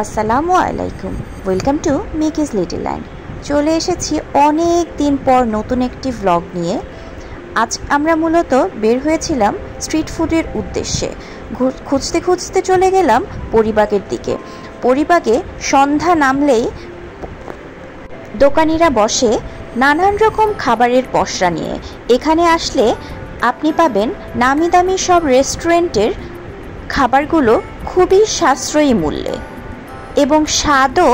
আসসালামু আলাইকুম। Welcome to Miki's little land. চলে এসেছি অনেক দিন পর নতুন একটি ভ্লগ নিয়ে। আজ আমরা মূলত বের হয়েছিলাম স্ট্রিট ফুডের উদ্দেশ্যে। খুঁজতে খুঁজতে চলে গেলাম পরিবাগের দিকে। পরিবাগে সন্ধ্যা নামলেই দোকানিরা বসে নানান রকম খাবারের পসরা নিয়ে। এখানে আসলে আপনি পাবেন নামি দামি সব রেস্টুরেন্টের খাবারগুলো খুবই সাশ্রয়ী মূল্যে এবং স্বাদও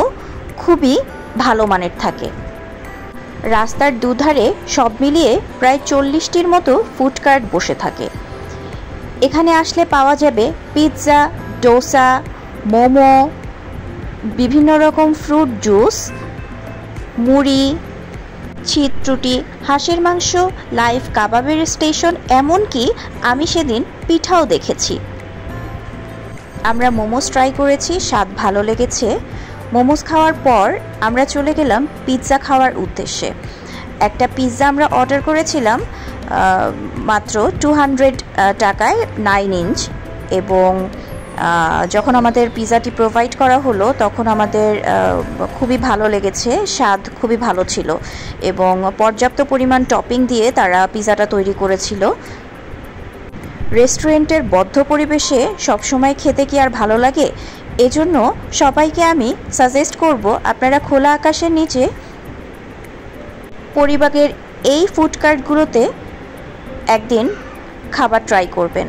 খুবই ভালো মানের থাকে। রাস্তার দুধারে সব মিলিয়ে প্রায় 40টির মতো ফুড কার্ট বসে থাকে। এখানে আসলে পাওয়া যাবে পিৎজা, ডোসা, মোমো, বিভিন্ন রকম ফ্রুট জুস, মুড়ি, চিত্রুটি, হাঁসের মাংস, লাইভ কাবাবের স্টেশন, এমনকি আমি সেদিন পিঠাও দেখেছি। আমরা মোমোস ট্রাই করেছি, স্বাদ ভালো লেগেছে। মোমোস খাওয়ার পর আমরা চলে গেলাম পিৎজা খাওয়ার উদ্দেশ্যে। একটা পিৎজা আমরা অর্ডার করেছিলাম মাত্র 200 টাকায় 9 ইঞ্চ, এবং যখন আমাদের পিৎজাটি প্রোভাইড করা হলো তখন আমাদের খুবই ভালো লেগেছে, স্বাদ খুবই ভালো ছিল এবং পর্যাপ্ত পরিমাণ টপিং দিয়ে তারা পিৎজাটা তৈরি করেছিল। রেস্টুরেন্টের বদ্ধ পরিবেশে সবসময় খেতে কি আর ভালো লাগে? এজন্য সবাইকে আমি সাজেস্ট করব আপনারা খোলা আকাশের নিচে পরিবাগের এই ফুড কার্টগুলোতে একদিন খাবার ট্রাই করবেন।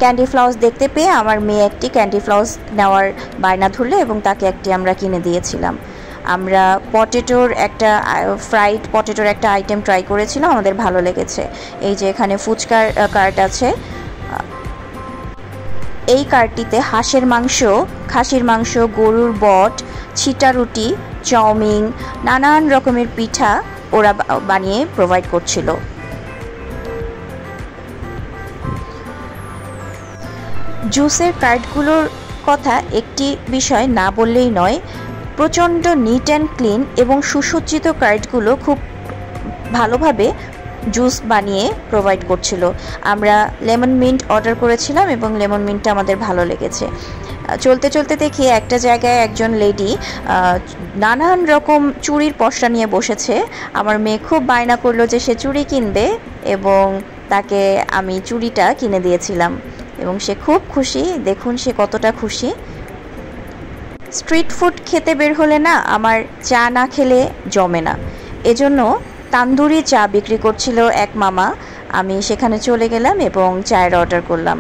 ক্যান্ডি ফ্লাওয়ার্স দেখতে পেয়ে আমার মেয়ে একটি ক্যান্ডি ফ্লাওয়ার্স নেওয়ার বায়না ধরলো এবং তাকে একটি আমরা কিনে দিয়েছিলাম। আমরা পটেটোর একটা ফ্রাইড পটেটোর একটা আইটেম ট্রাই করেছিলাম, আমাদের ভালো লেগেছে। এই যে এখানে ফুচকার কার্ট আছে, এই কার্টটিতে হাঁসের মাংস, খাসির মাংস, গরুর বট, ছিটা রুটি, চাউমিন, নানান রকমের পিঠা ওরা বানিয়ে প্রোভাইড করছিল। জুসের কার্টগুলোর কথা একটি বিষয় না বললেই নয়, প্রচণ্ড নিট অ্যান্ড ক্লিন এবং সুসজ্জিত কার্টগুলো খুব ভালোভাবে জুস বানিয়ে প্রোভাইড করছিল। আমরা লেমন মিন্ট অর্ডার করেছিলাম এবং লেমন মিন্টটা আমাদের ভালো লেগেছে। চলতে চলতে দেখি একটা জায়গায় একজন লেডি নানান রকম চুড়ির পসরা নিয়ে বসেছে। আমার মেয়ে খুব বায়না করলো যে সে চুড়ি কিনবে এবং তাকে আমি চুড়িটা কিনে দিয়েছিলাম এবং সে খুব খুশি। দেখুন সে কতটা খুশি। স্ট্রিট ফুড খেতে বের হলে না আমার চা না খেলে জমে না, এজন্য তান্দুরি চা বিক্রি করছিল এক মামা। আমি সেখানে চলে গেলাম এবং চায়ের অর্ডার করলাম।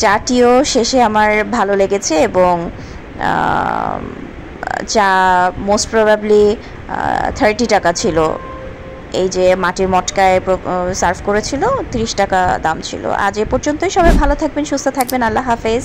চাটিও শেষে আমার ভালো লেগেছে এবং চা মোস্ট প্রবাবলি 30 টাকা ছিল। এই যে মাটির মটকায় সার্ভ করেছিল, 30 টাকা দাম ছিল। আজ এ পর্যন্তই। সবাই ভালো থাকবেন, সুস্থ থাকবেন। আল্লাহ হাফেজ।